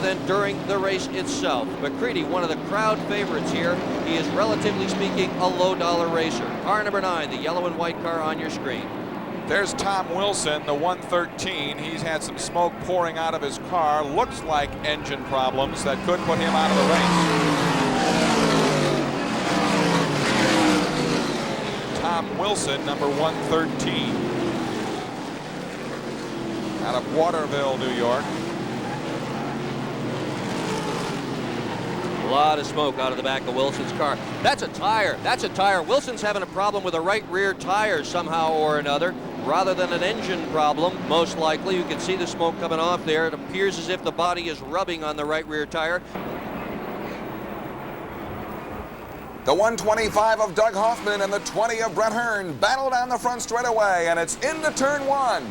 than during the race itself. McCready, one of the crowd favorites here. He is, relatively speaking, a low-dollar racer. Car number 9, the yellow and white car on your screen. There's Tom Wilson, the 113. He's had some smoke pouring out of his car. Looks like engine problems that could put him out of the race. Tom Wilson, number 113. Out of Waterville, New York. A lot of smoke out of the back of Wilson's car. That's a tire. That's a tire. Wilson's having a problem with a right rear tire somehow or another, rather than an engine problem, most likely. You can see the smoke coming off there. It appears as if the body is rubbing on the right rear tire. The 125 of Doug Hoffman and the 20 of Brett Hearn battle down the front straightaway, and it's into turn 1.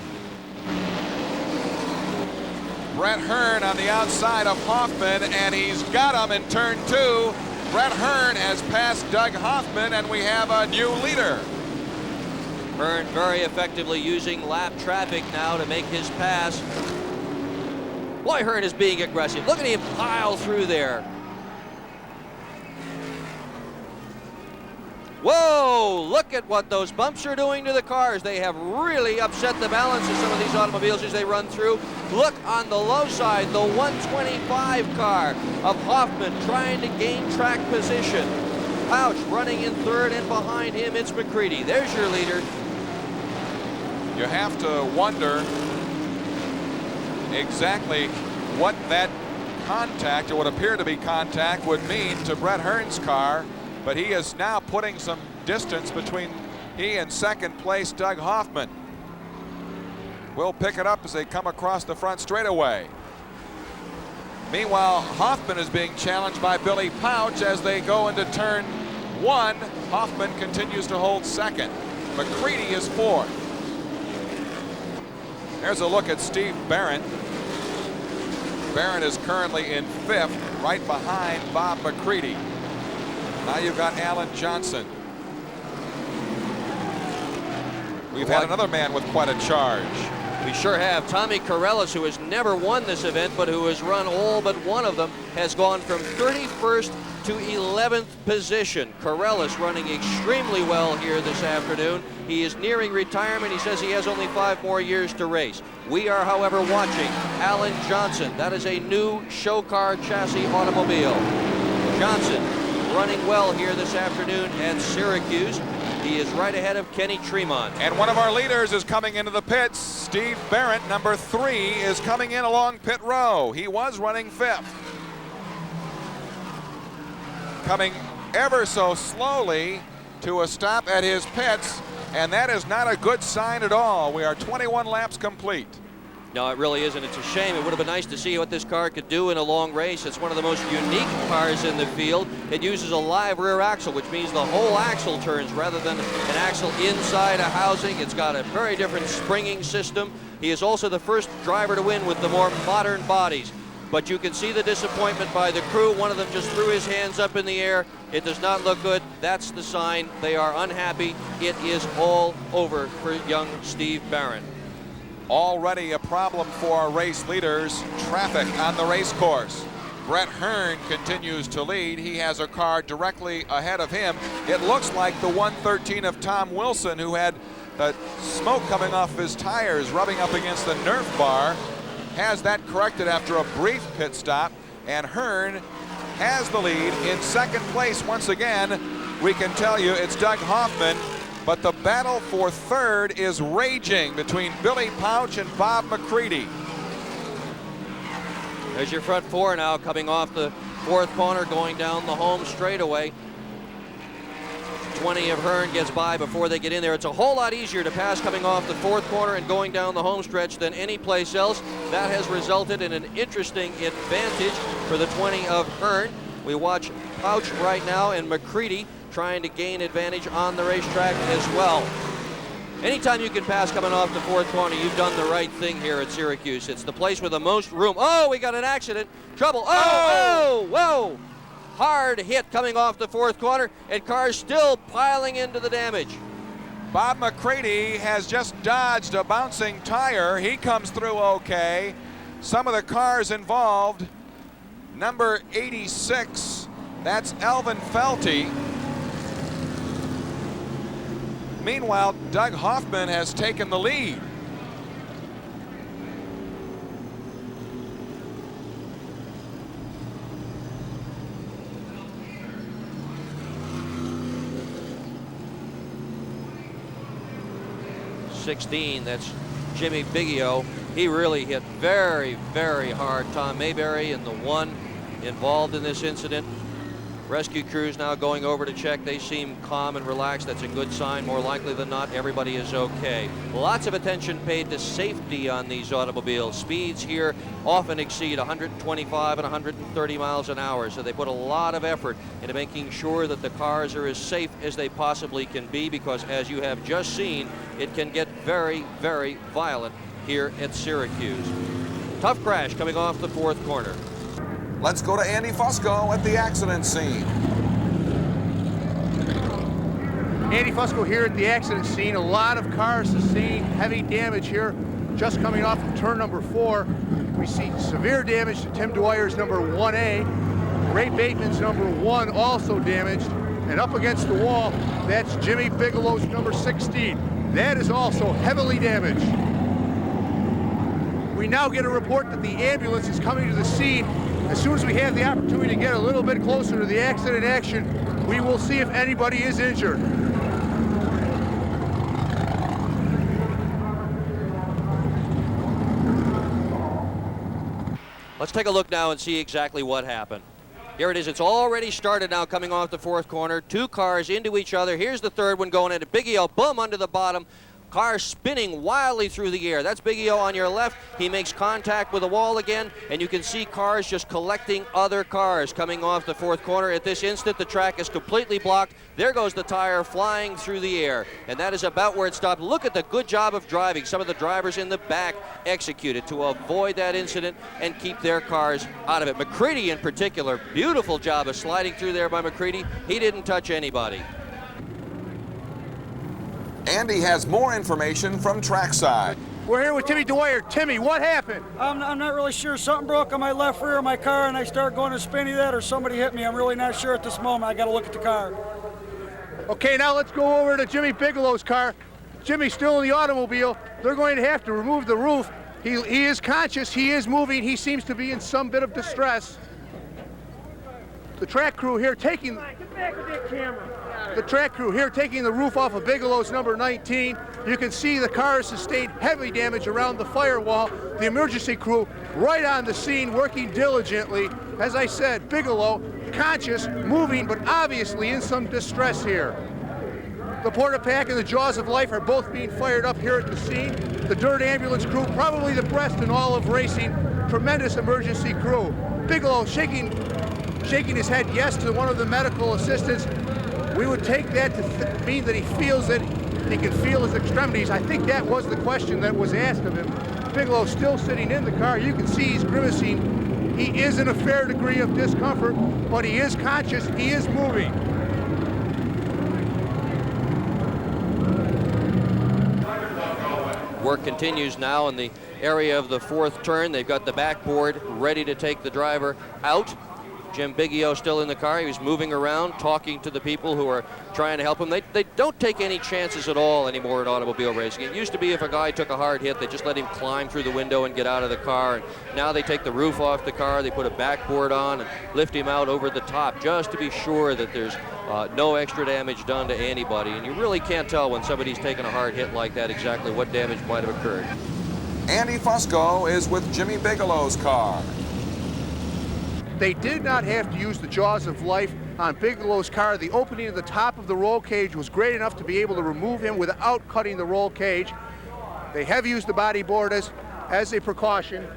Brett Hearn on the outside of Hoffman, and he's got him in turn 2. Brett Hearn has passed Doug Hoffman, and we have a new leader. Hearn very effectively using lap traffic now to make his pass. Boy, Hearn is being aggressive. Look at him pile through there. Whoa, look at what those bumps are doing to the cars. They have really upset the balance of some of these automobiles as they run through. Look on the low side, the 125 car of Hoffman trying to gain track position. Pouch running in third, and behind him it's McCready. There's your leader. You have to wonder exactly what that contact, or what appeared to be contact, would mean to Brett Hearn's car. But he is now putting some distance between he and second place Doug Hoffman. We'll pick it up as they come across the front straightaway. Meanwhile, Hoffman is being challenged by Billy Pouch as they go into turn 1. Hoffman continues to hold second. McCready is fourth. There's a look at Steve Barrett. Barrett is currently in fifth, right behind Bob McCready. Now you've got Alan Johnson. We've had another man with quite a charge. We sure have. Tommy Corellis, who has never won this event, but who has run all but one of them, has gone from 31st to 11th position. Corellis running extremely well here this afternoon. He is nearing retirement. He says he has only 5 more years to race. We are, however, watching Alan Johnson. That is a new show car chassis automobile. Johnson running well here this afternoon at Syracuse. He is right ahead of Kenny Tremont. And one of our leaders is coming into the pits. Steve Barrett, number 3, is coming in along pit row. He was running 5th. Coming ever so slowly to a stop at his pits, and that is not a good sign at all. We are 21 laps complete. No, it really isn't. It's a shame. It would have been nice to see what this car could do in a long race. It's one of the most unique cars in the field. It uses a live rear axle, which means the whole axle turns rather than an axle inside a housing. It's got a very different springing system. He is also the first driver to win with the more modern bodies. But you can see the disappointment by the crew. One of them just threw his hands up in the air. It does not look good. That's the sign. They are unhappy. It is all over for young Steve Barrett. Already a problem for our race leaders. Traffic on the race course. Brett Hearn continues to lead. He has a car directly ahead of him. It looks like the 113 of Tom Wilson, who had smoke coming off his tires rubbing up against the Nerf bar, has that corrected after a brief pit stop, and Hearn has the lead. In second place once again, we can tell you it's Doug Hoffman, but the battle for third is raging between Billy Pouch and Bob McCready. There's your front 4 now coming off the 4th corner, going down the home straightaway. 20 of Hearn gets by before they get in there. It's a whole lot easier to pass coming off the 4th corner and going down the home stretch than any place else. That has resulted in an interesting advantage for the 20 of Hearn. We watch Pouch right now and McCready trying to gain advantage on the racetrack as well. Anytime you can pass coming off the 4th corner, you've done the right thing here at Syracuse. It's the place with the most room. Oh, we got an accident. Trouble. Oh, whoa. Hard hit coming off the 4th corner, and cars still piling into the damage. Bob McCready has just dodged a bouncing tire. He comes through okay. Some of the cars involved Number 86, that's Elvin Felty. Meanwhile, Doug Hoffman has taken the lead. That's Jimmy Biggio. He really hit very, very hard Tom Mayberry in the one involved in this incident. Rescue crews now going over to check. They seem calm and relaxed. That's a good sign. More likely than not, everybody is okay. Lots of attention paid to safety on these automobiles. Speeds here often exceed 125 and 130 miles an hour, so they put a lot of effort into making sure that the cars are as safe as they possibly can be, because as you have just seen, it can get very, very violent here at Syracuse. Tough crash coming off the fourth corner. Let's go to Andy Fusco at the accident scene. Andy Fusco here at the accident scene. A lot of cars sustained heavy damage here. Just coming off of turn number 4, we see severe damage to Tim Dwyer's number 1A. Ray Bateman's number 1 also damaged. And up against the wall, that's Jimmy Bigelow's number 16. That is also heavily damaged. We now get a report that the ambulance is coming to the scene. As soon as we have the opportunity to get a little bit closer to the accident action, we will see if anybody is injured. Let's take a look now and see exactly what happened. Here it is. It's already started now coming off the fourth corner. Two cars into each other. Here's the third one going into Biggio. Boom, under the bottom. Car spinning wildly through the air. That's Biggio on your left. He makes contact with the wall again, and you can see cars just collecting other cars coming off the fourth corner. At this instant, the track is completely blocked. There goes the tire flying through the air, and that is about where it stopped. Look at the good job of driving. Some of the drivers in the back executed to avoid that incident and keep their cars out of it. McCready in particular, beautiful job of sliding through there by McCready. He didn't touch anybody. Andy has more information from trackside. We're here with Timmy Dwyer. Timmy, what happened? I'm not really sure. Something broke on my left rear of my car, and I started going to spinny that, or somebody hit me. I'm really not sure at this moment. I got to look at the car. Okay, now let's go over to Jimmy Bigelow's car. Jimmy's still in the automobile. They're going to have to remove the roof. He is conscious. He is moving. He seems to be in some bit of distress. The track crew here taking... Get back with that camera. The track crew here taking the roof off of Bigelow's number 19. You can see the car sustained heavy damage around the firewall. The emergency crew right on the scene working diligently. As I said, Bigelow conscious, moving, but obviously in some distress here. The Porta Pack and the Jaws of Life are both being fired up here at the scene. The Dirt Ambulance crew, probably the best in all of racing. Tremendous emergency crew. Bigelow shaking his head yes to one of the medical assistants. We would take that to mean that he feels that he can feel his extremities. I think that was the question that was asked of him. Bigelow still sitting in the car. You can see he's grimacing. He is in a fair degree of discomfort, but he is conscious. He is moving. Work continues now in the area of the fourth turn. They've got the backboard ready to take the driver out. Jim Biggio still in the car. He was moving around, talking to the people who are trying to help him. They don't take any chances at all anymore in automobile racing. It used to be if a guy took a hard hit, they just let him climb through the window and get out of the car. And now they take the roof off the car, they put a backboard on and lift him out over the top just to be sure that there's no extra damage done to anybody. And you really can't tell when somebody's taken a hard hit like that exactly what damage might have occurred. Andy Fusco is with Jimmy Bigelow's car. They did not have to use the Jaws of Life on Bigelow's car. The opening of the top of the roll cage was great enough to be able to remove him without cutting the roll cage. They have used the bodyboard as a precaution,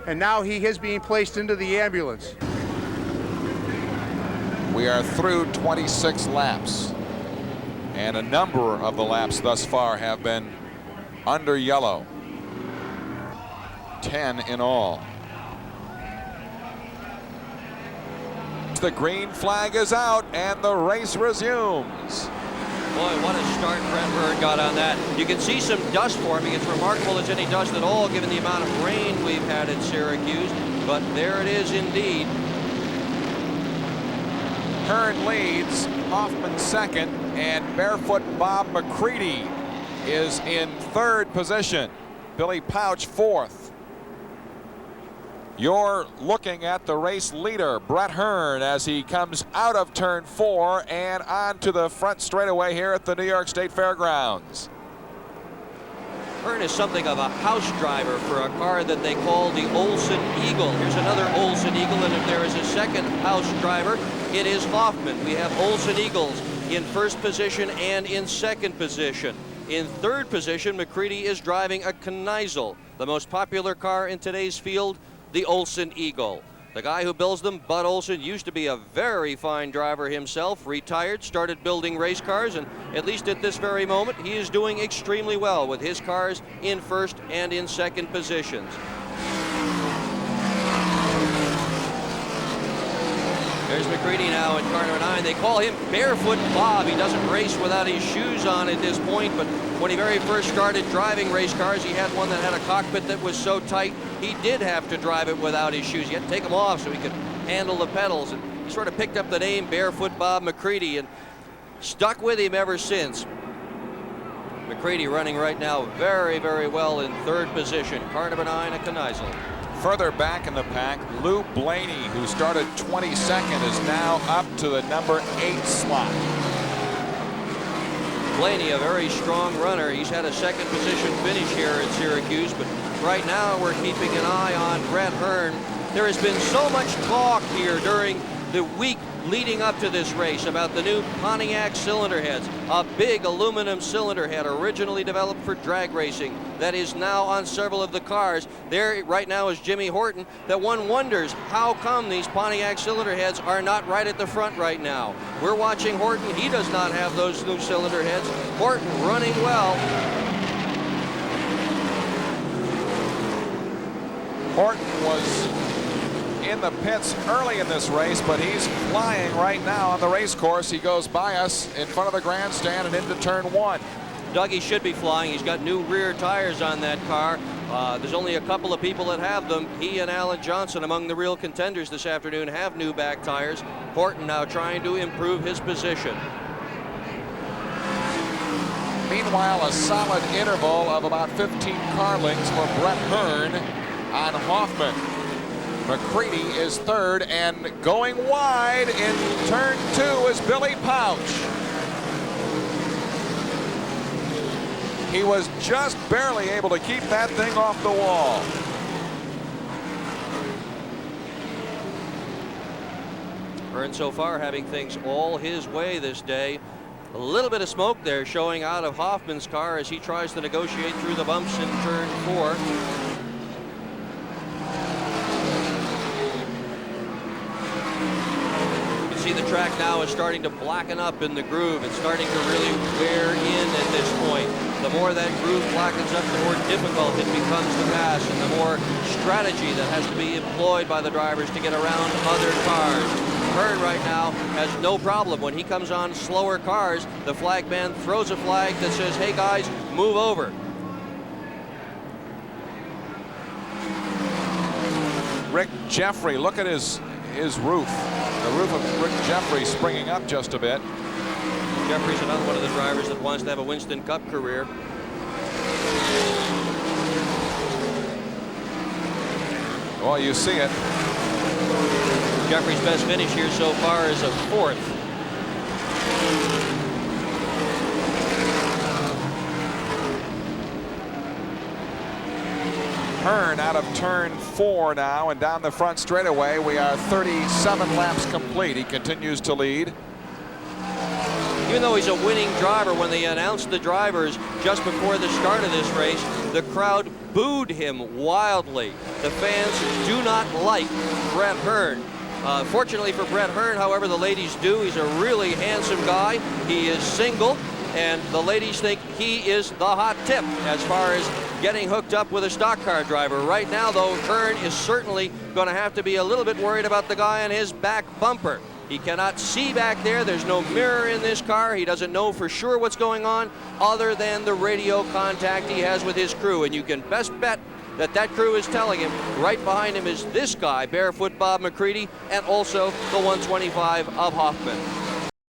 and now he is being placed into the ambulance. We are through 26 laps, and a number of the laps thus far have been under yellow. 10 in all. The green flag is out and the race resumes. Boy, what a start Brett Hurd got on that. You can see some dust forming. It's remarkable there's any dust at all given the amount of rain we've had at Syracuse. but there it is indeed. Hearn leads, Hoffman second, and Barefoot Bob McCready is in third position. Billy Pauch fourth. You're looking at the race leader, Brett Hearn, as he comes out of turn 4 and onto the front straightaway here at the New York State Fairgrounds. Hearn is something of a house driver for a car that they call the Olsen Eagle. Here's another Olsen Eagle, and if there is a second house driver, it is Hoffman. We have Olsen Eagles in first position and in second position. In third position, McCready is driving a Kneisel, the most popular car in today's field, the Olsen Eagle. The guy who builds them, Bud Olsen, used to be a very fine driver himself, retired, started building race cars, and at least at this very moment, he is doing extremely well with his cars in first and in second positions. There's McCready now in car number 9. They call him Barefoot Bob. He doesn't race without his shoes on at this point, but when he very first started driving race cars, he had one that had a cockpit that was so tight, he did have to drive it without his shoes. He had to take them off so he could handle the pedals, and he sort of picked up the name Barefoot Bob McCready and stuck with him ever since. McCready running right now very, very well in third position. Car number 9 at Kneisel. Further back in the pack, Lou Blaney, who started 22nd, is now up to the number 8 slot. Blaney, a very strong runner. He's had a second position finish here at Syracuse, but right now we're keeping an eye on Brett Hearn. There has been so much talk here during the week leading up to this race about the new Pontiac cylinder heads, a big aluminum cylinder head originally developed for drag racing that is now on several of the cars. There right now is Jimmy Horton, that one wonders how come these Pontiac cylinder heads are not right at the front right now. We're watching Horton. He does not have those new cylinder heads. Horton running well. Horton was in the pits early in this race, but he's flying right now on the race course. He goes by us in front of the grandstand and into turn 1. Dougie should be flying. He's got new rear tires on that car. There's only a couple of people that have them. He and Alan Johnson, among the real contenders this afternoon, have new back tires. Horton now trying to improve his position. Meanwhile, a solid interval of about 15 car lengths for Brett Hearn on Hoffman. McCready is third, and going wide in turn 2 is Billy Pauch. He was just barely able to keep that thing off the wall. Hearn so far having things all his way this day. A little bit of smoke there showing out of Hoffman's car as he tries to negotiate through the bumps in turn 4. The track now is starting to blacken up in the groove. It's starting to really wear in at this point. The more that groove blackens up, the more difficult it becomes to pass, and the more strategy that has to be employed by the drivers to get around other cars. Hearn right now has no problem. When he comes on slower cars, the flag man throws a flag that says, hey guys, move over. Rick Jeffrey, look at his roof. The roof of Rick Jeffrey springing up just a bit. Jeffrey's another one of the drivers that wants to have a Winston Cup career. Well, you see it. Jeffrey's best finish here so far is a 4th. Hearn out of turn 4 now and down the front straightaway. We are 37 laps complete. He continues to lead. Even though he's a winning driver, when they announced the drivers just before the start of this race, the crowd booed him wildly. The fans do not like Brett Hearn. Fortunately for Brett Hearn, however, the ladies do. He's a really handsome guy. He is single, and the ladies think he is the hot tip as far as getting hooked up with a stock car driver. Right now, though, Hearn is certainly going to have to be a little bit worried about the guy on his back bumper. He cannot see back there. There's no mirror in this car. He doesn't know for sure what's going on other than the radio contact he has with his crew. And you can best bet that crew is telling him right behind him is this guy, Barefoot Bob McCready, and also the 125 of Hoffman.